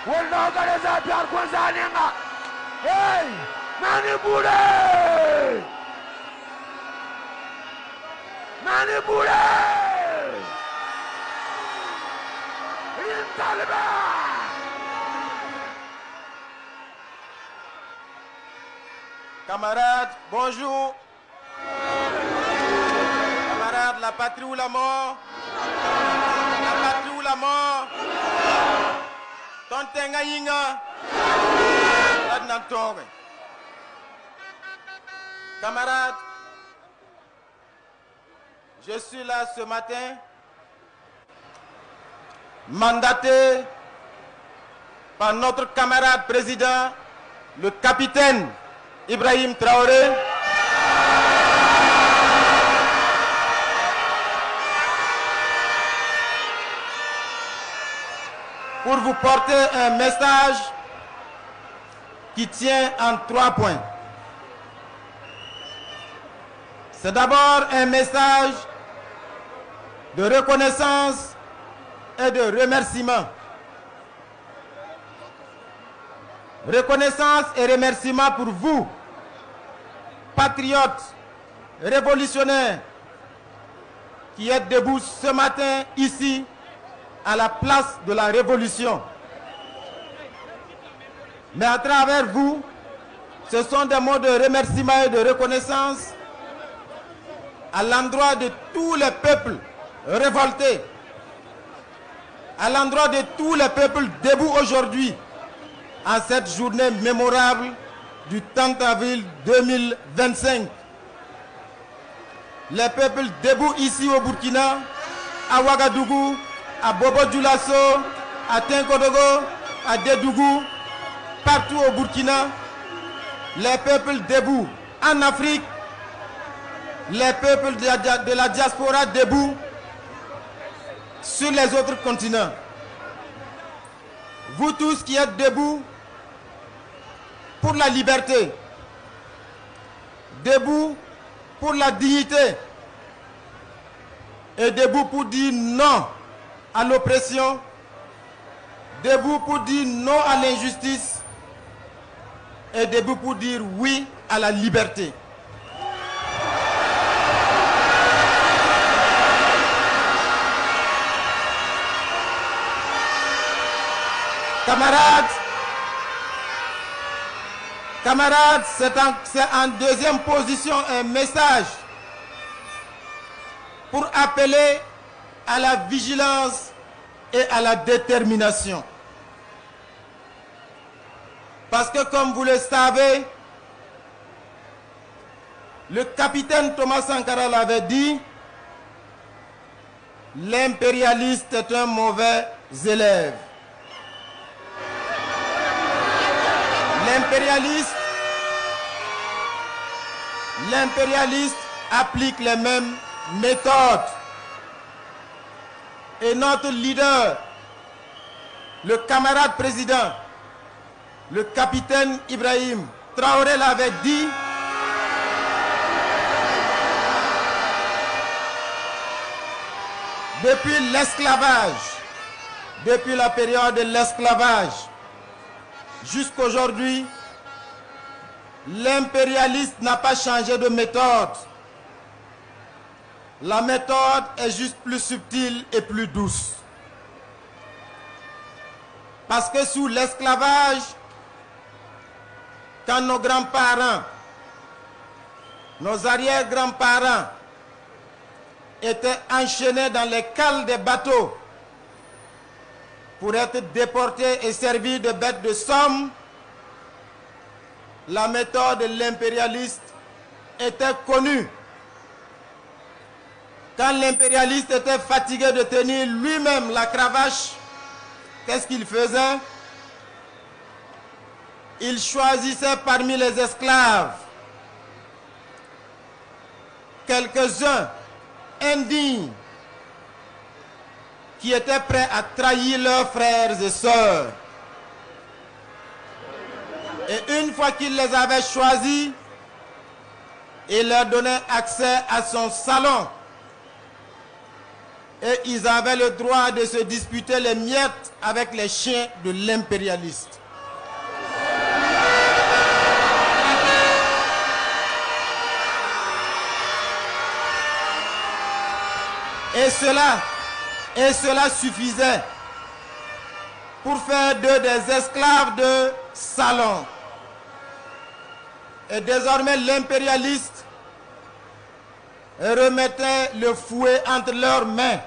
Wolno Gareza Piar Kwanzaninga. Hey! Nani Bude! Nani Bude! In Taliban! Camarades, bonjour. Camarades, la patrie ou la mort? La patrie ou la mort? Tontenga yinga. Camarades, je suis là ce matin, mandaté par notre camarade président, le capitaine Ibrahim Traoré, pour vous porter un message qui tient en 3 points. C'est d'abord un message de reconnaissance et de remerciement. Reconnaissance et remerciement pour vous, patriotes, révolutionnaires, qui êtes debout ce matin ici, à la place de la Révolution. Mais à travers vous, ce sont des mots de remerciement et de reconnaissance à l'endroit de tous les peuples révoltés, à l'endroit de tous les peuples debout aujourd'hui, en cette journée mémorable du 30 avril 2025. Les peuples debout ici au Burkina, à Ouagadougou, à Bobo-Dioulasso, à Tinkodogo, à Dédougou, partout au Burkina, les peuples debout en Afrique, les peuples de la diaspora debout sur les autres continents. Vous tous qui êtes debout pour la liberté, debout pour la dignité et debout pour dire non à l'oppression, debout pour dire non à l'injustice et debout pour dire oui à la liberté. Camarades, c'est en deuxième position un message pour appeler à la vigilance et à la détermination. Parce que comme vous le savez, le capitaine Thomas Sankara l'avait dit, l'impérialiste est un mauvais élève. L'impérialiste applique les mêmes méthodes. Et notre leader, le camarade président, le capitaine Ibrahim Traoré l'avait dit, depuis l'esclavage, depuis la période de l'esclavage, jusqu'aujourd'hui, l'impérialiste n'a pas changé de méthode. La méthode est juste plus subtile et plus douce. Parce que sous l'esclavage, quand nos grands-parents, nos arrière-grands-parents étaient enchaînés dans les cales des bateaux pour être déportés et servis de bêtes de somme, la méthode de l'impérialiste était connue. Quand l'impérialiste était fatigué de tenir lui-même la cravache, qu'est-ce qu'il faisait? Il choisissait parmi les esclaves quelques-uns indignes qui étaient prêts à trahir leurs frères et sœurs. Et une fois qu'il les avait choisis, il leur donnait accès à son salon. Et ils avaient le droit de se disputer les miettes avec les chiens de l'impérialiste. Et cela suffisait pour faire d'eux des esclaves de salon. Et désormais l'impérialiste remettait le fouet entre leurs mains.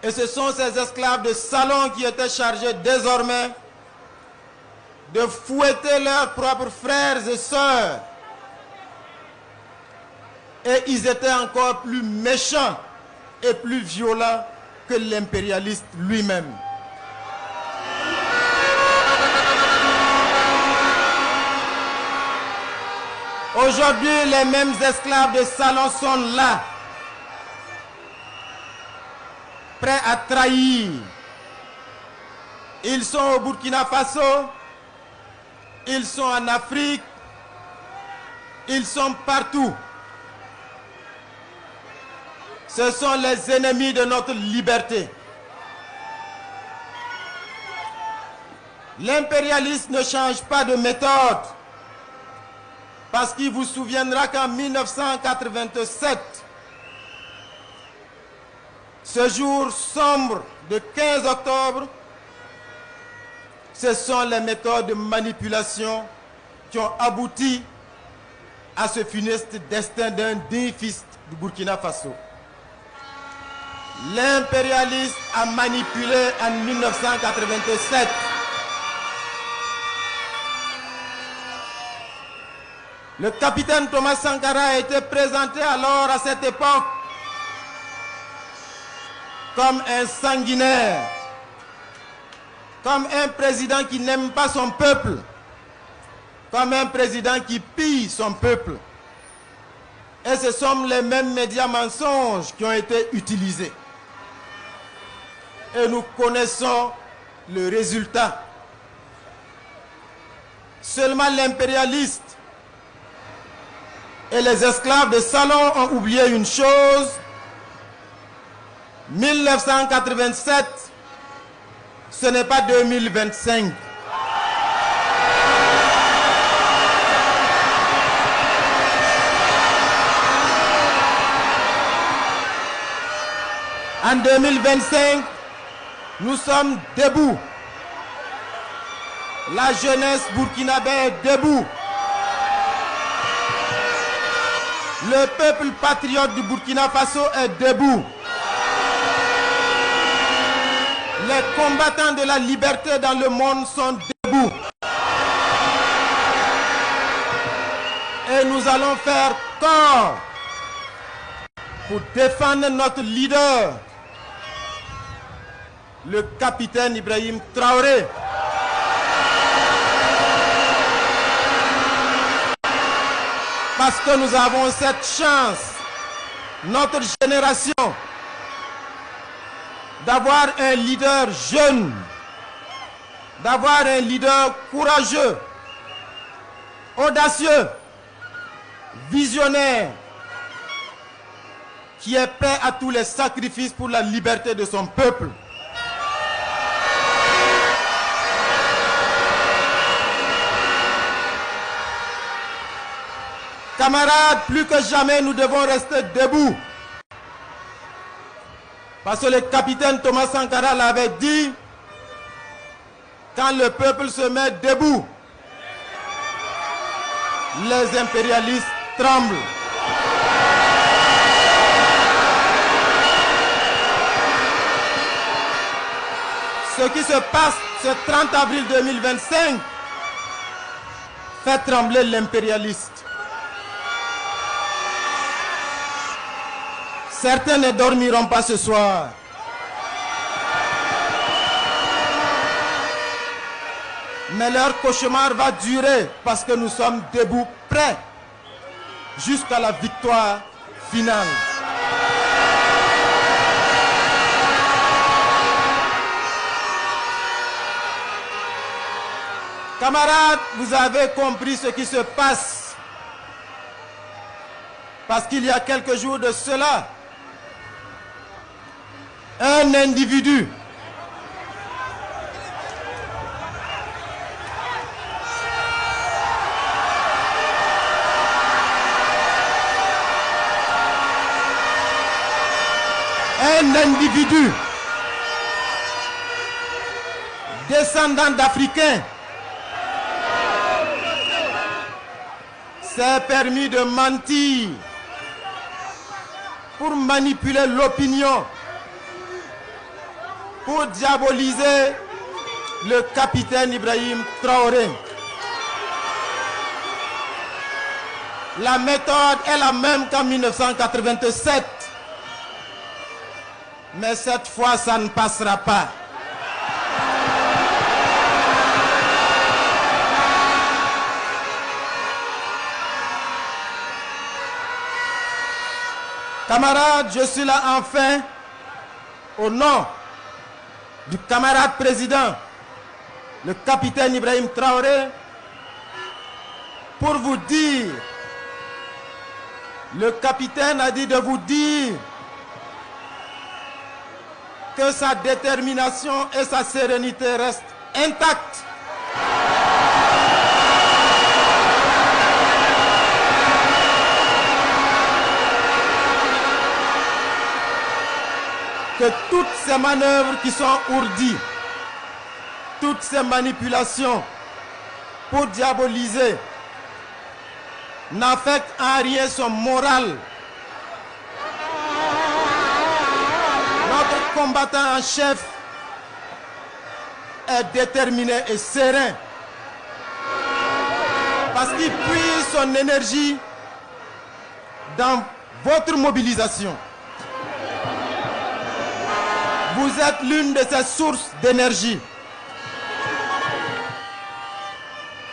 Et ce sont ces esclaves de salon qui étaient chargés désormais de fouetter leurs propres frères et sœurs. Et ils étaient encore plus méchants et plus violents que l'impérialiste lui-même. Aujourd'hui, les mêmes esclaves de salon sont là, prêts à trahir. Ils sont au Burkina Faso, ils sont en Afrique, ils sont partout. Ce sont les ennemis de notre liberté. L'impérialisme ne change pas de méthode. Parce qu'il vous souviendra qu'en 1987, ce jour sombre de 15 octobre, ce sont les méthodes de manipulation qui ont abouti à ce funeste destin d'un digne fils du Burkina Faso. L'impérialiste a manipulé en 1987. Le capitaine Thomas Sankara a été présenté alors à cette époque comme un sanguinaire, comme un président qui n'aime pas son peuple, comme un président qui pille son peuple. Et ce sont les mêmes médias mensonges qui ont été utilisés. Et nous connaissons le résultat. Seulement l'impérialiste et les esclaves de salon ont oublié une chose. 1987, ce n'est pas 2025. En 2025, nous sommes debout. La jeunesse burkinabé est debout. Le peuple patriote du Burkina Faso est debout. Les combattants de la liberté dans le monde sont debout. Et nous allons faire corps pour défendre notre leader, le capitaine Ibrahim Traoré. Parce que nous avons cette chance, notre génération, d'avoir un leader jeune, d'avoir un leader courageux, audacieux, visionnaire, qui est prêt à tous les sacrifices pour la liberté de son peuple. Camarades, plus que jamais, nous devons rester debout. Parce que le capitaine Thomas Sankara l'avait dit, quand le peuple se met debout, les impérialistes tremblent. Ce qui se passe ce 30 avril 2025 fait trembler l'impérialiste. Certains ne dormiront pas ce soir. Mais leur cauchemar va durer parce que nous sommes debout, prêts jusqu'à la victoire finale. Camarades, vous avez compris ce qui se passe. Parce qu'il y a quelques jours de cela, un individu descendant d'Africains s'est permis de mentir pour manipuler l'opinion, pour diaboliser le capitaine Ibrahim Traoré. La méthode est la même qu'en 1987. Mais cette fois, ça ne passera pas. Camarades, je suis là enfin au nom du camarade président, le capitaine Ibrahim Traoré, pour vous dire, le capitaine a dit de vous dire que sa détermination et sa sérénité restent intactes. Que toutes ces manœuvres qui sont ourdies, toutes ces manipulations pour diaboliser n'affectent en rien son moral. Notre combattant en chef est déterminé et serein parce qu'il puise son énergie dans votre mobilisation. Vous êtes l'une de ces sources d'énergie.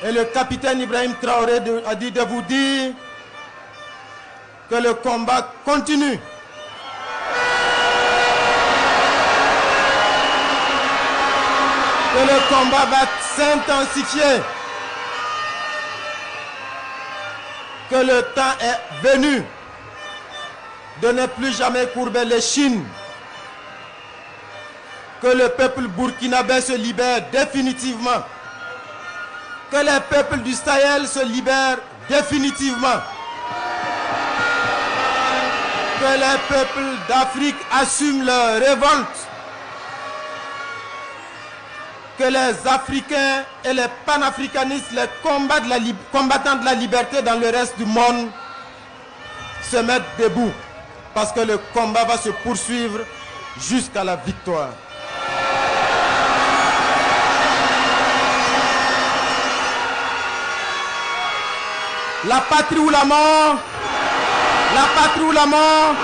Et le capitaine Ibrahim Traoré a dit de vous dire que le combat continue. Que le combat va s'intensifier. Que le temps est venu de ne plus jamais courber les chines. Que le peuple burkinabé se libère définitivement. Que les peuples du Sahel se libèrent définitivement. Que les peuples d'Afrique assument leur révolte. Que les Africains et les panafricanistes, les combattants de la liberté dans le reste du monde se mettent debout. Parce que le combat va se poursuivre jusqu'à la victoire. La patrie ou la mort, la patrie ou la mort,